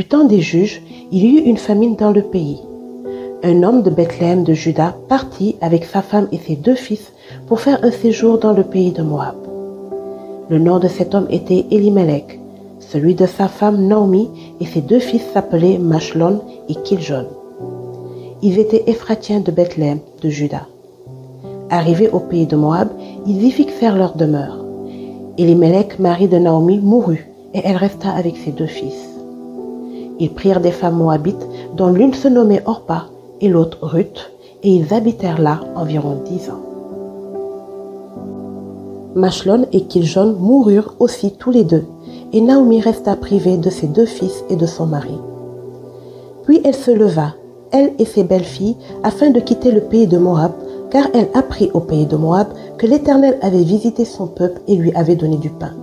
temps des juges, il y eut une famine dans le pays. Un homme de Bethléem de Juda partit avec sa femme et ses 2 fils pour faire un séjour dans le pays de Moab. Le nom de cet homme était Elimelech, celui de sa femme Naomi et ses 2 fils s'appelaient Machlon et Kiljon. Ils étaient Ephratiens de Bethléem de Juda. Arrivés au pays de Moab, ils y fixèrent leur demeure. Elimelech, mari de Naomi, mourut et elle resta avec ses 2 fils. Ils prirent des femmes moabites dont l'une se nommait Orpa et l'autre Ruth, et ils habitèrent là environ 10 ans. Machlon et Kiljon moururent aussi tous les 2, et Naomi resta privée de ses 2 fils et de son mari. Puis elle se leva, elle et ses belles-filles, afin de quitter le pays de Moab, car elle apprit au pays de Moab que l'Éternel avait visité son peuple et lui avait donné du pain.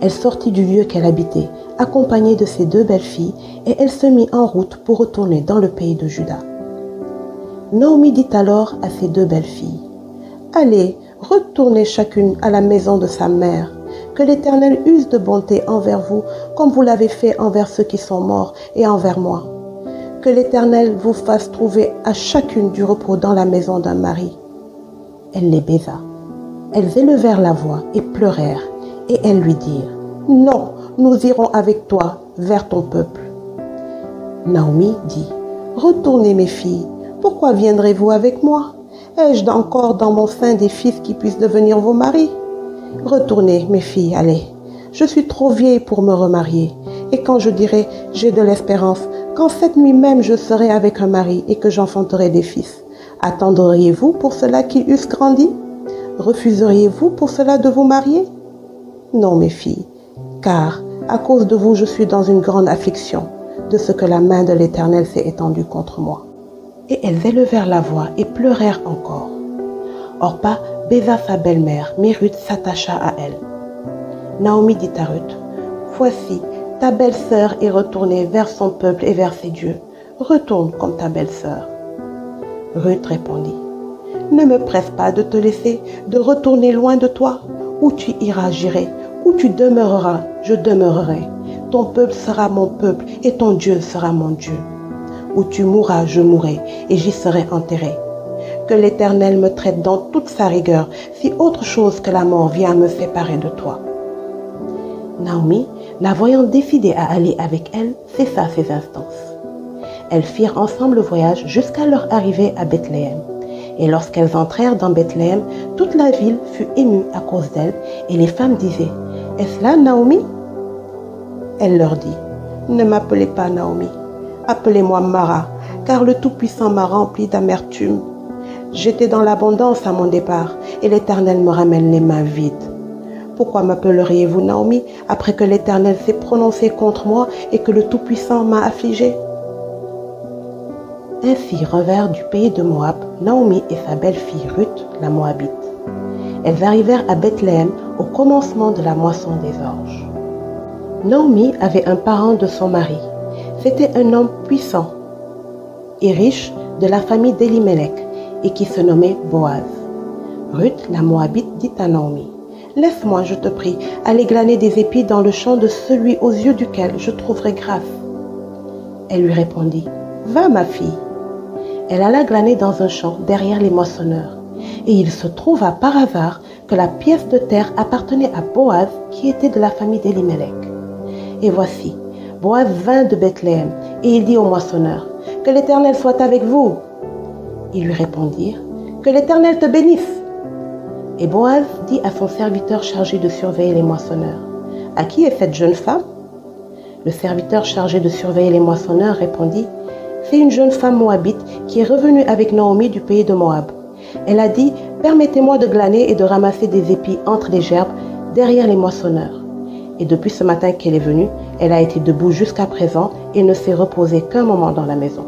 Elle sortit du lieu qu'elle habitait, accompagnée de ses 2 belles-filles, et elle se mit en route pour retourner dans le pays de Juda. Naomi dit alors à ses 2 belles-filles, « Allez, retournez chacune à la maison de sa mère, que l'Éternel use de bonté envers vous, comme vous l'avez fait envers ceux qui sont morts et envers moi. Que l'Éternel vous fasse trouver à chacune du repos dans la maison d'un mari. » Elle les baisa. Elles élevèrent la voix et pleurèrent, et elles lui dirent, « Non, nous irons avec toi vers ton peuple. » Naomi dit, « Retournez mes filles, pourquoi viendrez-vous avec moi? Ai-je encore dans mon sein des fils qui puissent devenir vos maris? Retournez mes filles, allez. Je suis trop vieille pour me remarier, et quand je dirai « j'ai de l'espérance », quand cette nuit même je serai avec un mari et que j'enfanterai des fils, attendriez-vous pour cela qu'ils eussent grandi? Refuseriez-vous pour cela de vous marier? Non, mes filles, car à cause de vous je suis dans une grande affliction, de ce que la main de l'Éternel s'est étendue contre moi. » Et elles élevèrent la voix et pleurèrent encore. Orpa baisa sa belle-mère, mais Ruth s'attacha à elle. Naomi dit à Ruth, « Voici, ta belle-sœur est retournée vers son peuple et vers ses dieux. Retourne comme ta belle-sœur. » Ruth répondit, « Ne me presse pas de te laisser, de retourner loin de toi. Où tu iras, j'irai. Où tu demeureras, je demeurerai. Ton peuple sera mon peuple et ton Dieu sera mon Dieu. Où tu mourras, je mourrai et j'y serai enterré. Que l'Éternel me traite dans toute sa rigueur si autre chose que la mort vient me séparer de toi. » Naomi, la voyant décidée à aller avec elle, cessa ses instances. Elles firent ensemble le voyage jusqu'à leur arrivée à Bethléem. Et lorsqu'elles entrèrent dans Bethléem, toute la ville fut émue à cause d'elles, et les femmes disaient, « Est-ce là Naomi ?» Elle leur dit, « Ne m'appelez pas Naomi, appelez-moi Mara, car le Tout-Puissant m'a rempli d'amertume. J'étais dans l'abondance à mon départ, et l'Éternel me ramène les mains vides. Pourquoi m'appelleriez-vous Naomi, après que l'Éternel s'est prononcé contre moi et que le Tout-Puissant m'a affligée ?» Ainsi revinrent du pays de Moab Naomi et sa belle-fille Ruth, la Moabite. Elles arrivèrent à Bethléem au commencement de la moisson des orges. Naomi avait un parent de son mari. C'était un homme puissant et riche de la famille d'Elimelech et qui se nommait Boaz. Ruth, la Moabite, dit à Naomi, « Laisse-moi, je te prie, aller glaner des épis dans le champ de celui aux yeux duquel je trouverai grâce. » Elle lui répondit, « Va, ma fille. » Elle alla glaner dans un champ derrière les moissonneurs. Et il se trouva par hasard que la pièce de terre appartenait à Boaz qui était de la famille d'Elimelech. Et voici, Boaz vint de Bethléem et il dit aux moissonneurs, « Que l'Éternel soit avec vous. » Ils lui répondirent, « Que l'Éternel te bénisse. » Et Boaz dit à son serviteur chargé de surveiller les moissonneurs, « À qui est cette jeune femme ?» Le serviteur chargé de surveiller les moissonneurs répondit, « C'est une jeune femme moabite qui est revenue avec Naomi du pays de Moab. Elle a dit, « Permettez-moi de glaner et de ramasser des épis entre les gerbes derrière les moissonneurs. » Et depuis ce matin qu'elle est venue, elle a été debout jusqu'à présent et ne s'est reposée qu'un moment dans la maison.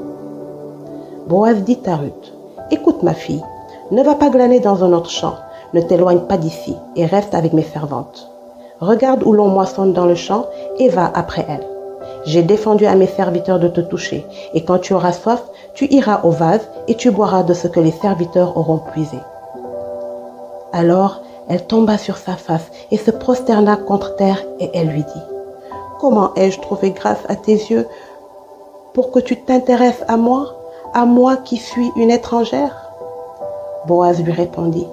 Boaz dit à Ruth, « Écoute ma fille, ne va pas glaner dans un autre champ, ne t'éloigne pas d'ici et reste avec mes servantes. Regarde où l'on moissonne dans le champ et va après elle. J'ai défendu à mes serviteurs de te toucher, et quand tu auras soif, tu iras au vase et tu boiras de ce que les serviteurs auront puisé. » Alors elle tomba sur sa face et se prosterna contre terre et elle lui dit, « comment ai-je trouvé grâce à tes yeux pour que tu t'intéresses à moi qui suis une étrangère? Boaz lui répondit,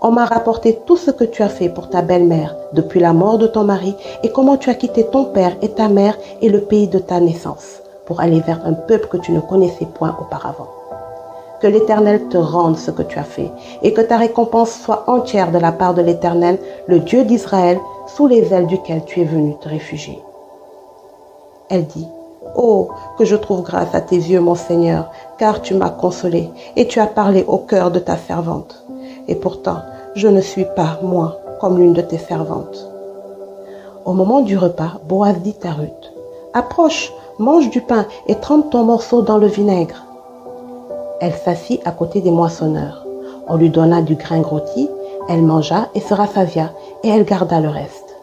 on m'a rapporté tout ce que tu as fait pour ta belle-mère depuis la mort de ton mari et comment tu as quitté ton père et ta mère et le pays de ta naissance pour aller vers un peuple que tu ne connaissais point auparavant. Que l'Éternel te rende ce que tu as fait et que ta récompense soit entière de la part de l'Éternel, le Dieu d'Israël, sous les ailes duquel tu es venu te réfugier. Elle dit, oh, que je trouve grâce à tes yeux, mon Seigneur, car tu m'as consolée et tu as parlé au cœur de ta servante. Et pourtant, je ne suis pas, moi, comme l'une de tes servantes. Au moment du repas, Boaz dit à Ruth, approche, mange du pain et trempe ton morceau dans le vinaigre. Elle s'assit à côté des moissonneurs. On lui donna du grain rôti, elle mangea et se rassasia, et elle garda le reste.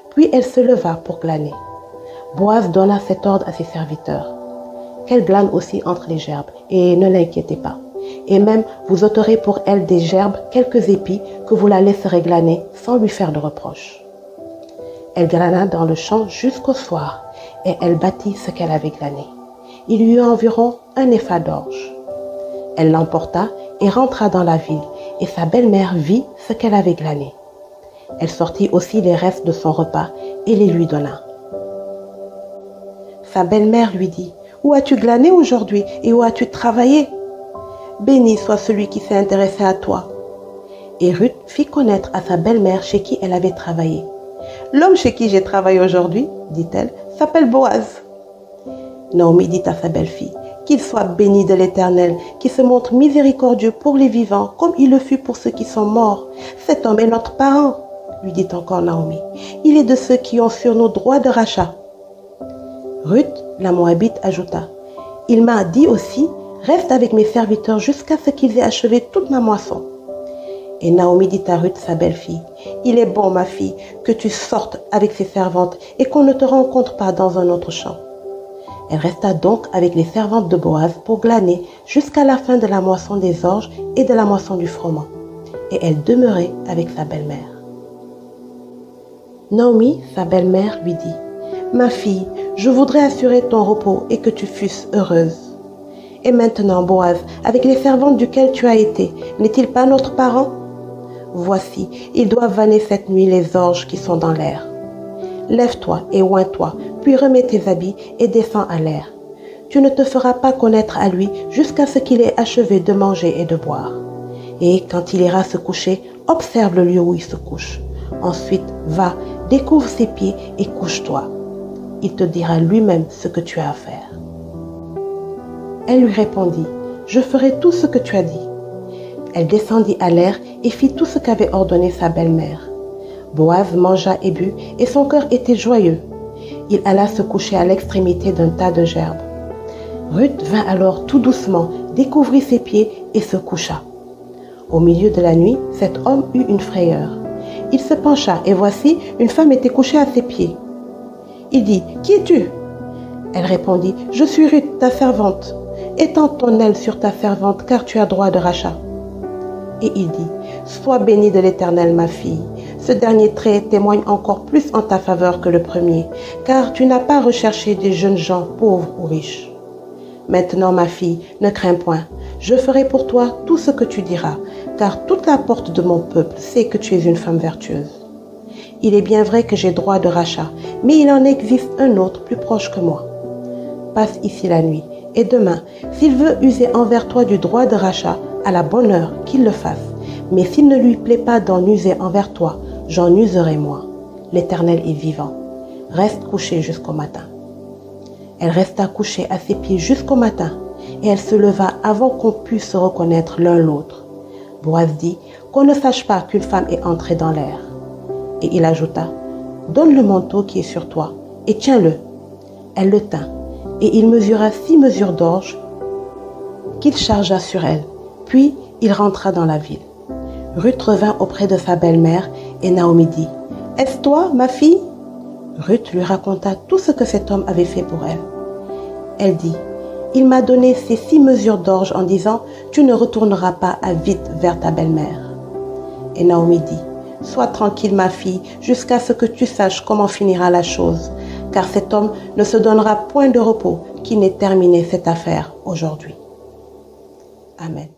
Puis elle se leva pour glaner. Boaz donna cet ordre à ses serviteurs. Qu'elle glane aussi entre les gerbes, et ne l'inquiétez pas. Et même vous ôterez pour elle des gerbes quelques épis que vous la laisserez glaner sans lui faire de reproche. Elle glana dans le champ jusqu'au soir, et elle battit ce qu'elle avait glané. Il y eut environ un épha d'orge. Elle l'emporta et rentra dans la ville, et sa belle-mère vit ce qu'elle avait glané. Elle sortit aussi les restes de son repas et les lui donna. Sa belle-mère lui dit, « Où as-tu glané aujourd'hui et où as-tu travaillé? Béni soit celui qui s'est intéressé à toi. » Et Ruth fit connaître à sa belle-mère chez qui elle avait travaillé. « L'homme chez qui j'ai travaillé aujourd'hui, dit-elle, s'appelle Boaz. » Naomi dit à sa belle-fille, « Qu'il soit béni de l'Éternel, qui se montre miséricordieux pour les vivants, comme il le fut pour ceux qui sont morts. Cet homme est notre parent, lui dit encore Naomi. Il est de ceux qui ont sur nous droit de rachat. » Ruth, la Moabite, ajouta, « Il m'a dit aussi, reste avec mes serviteurs jusqu'à ce qu'ils aient achevé toute ma moisson. » Et Naomi dit à Ruth, sa belle-fille, « Il est bon, ma fille, que tu sortes avec ses servantes et qu'on ne te rencontre pas dans un autre champ. » Elle resta donc avec les servantes de Boaz pour glaner jusqu'à la fin de la moisson des orges et de la moisson du froment. Et elle demeurait avec sa belle-mère. Naomi, sa belle-mère, lui dit, « Ma fille, je voudrais assurer ton repos et que tu fusses heureuse. Et maintenant, Boaz, avec les servantes duquel tu as été, n'est-il pas notre parent? Voici, ils doivent vanner cette nuit les orges qui sont dans l'air. Lève-toi et oins-toi, puis remets tes habits et descends à l'air. Tu ne te feras pas connaître à lui jusqu'à ce qu'il ait achevé de manger et de boire. Et quand il ira se coucher, observe le lieu où il se couche. Ensuite, va, découvre ses pieds et couche-toi. Il te dira lui-même ce que tu as à faire. » Elle lui répondit, « Je ferai tout ce que tu as dit. » Elle descendit à l'air et fit tout ce qu'avait ordonné sa belle-mère. Boaz mangea et but, et son cœur était joyeux. Il alla se coucher à l'extrémité d'un tas de gerbes. Ruth vint alors tout doucement, découvrit ses pieds et se coucha. Au milieu de la nuit, cet homme eut une frayeur. Il se pencha, et voici, une femme était couchée à ses pieds. Il dit, « Qui es-tu » Elle répondit, « Je suis Ruth, ta servante. Étends ton aile sur ta servante, car tu as droit de rachat. » Et il dit, « Sois bénie de l'Éternel, ma fille. Ce dernier trait témoigne encore plus en ta faveur que le premier, car tu n'as pas recherché des jeunes gens pauvres ou riches. Maintenant, ma fille, ne crains point. Je ferai pour toi tout ce que tu diras, car toute la porte de mon peuple sait que tu es une femme vertueuse. Il est bien vrai que j'ai droit de rachat, mais il en existe un autre plus proche que moi. Passe ici la nuit, et demain, s'il veut user envers toi du droit de rachat, à la bonne heure, qu'il le fasse. Mais s'il ne lui plaît pas d'en user envers toi, j'en userai moi. L'Éternel est vivant. Reste couché jusqu'au matin. » Elle resta couchée à ses pieds jusqu'au matin, et elle se leva avant qu'on puisse se reconnaître l'un l'autre. Boaz dit, « Qu'on ne sache pas qu'une femme est entrée dans l'air. » Et il ajouta, « Donne le manteau qui est sur toi, et tiens-le. » Elle le tint, et il mesura 6 mesures d'orge qu'il chargea sur elle. Puis il rentra dans la ville. Ruth revint auprès de sa belle-mère, et Naomi dit, « Est-ce toi, ma fille ?» Ruth lui raconta tout ce que cet homme avait fait pour elle. Elle dit, « Il m'a donné ces 6 mesures d'orge en disant, tu ne retourneras pas à vite vers ta belle-mère. » Et Naomi dit, « Sois tranquille, ma fille, jusqu'à ce que tu saches comment finira la chose, car cet homme ne se donnera point de repos qui n'ait terminé cette affaire aujourd'hui. Amen.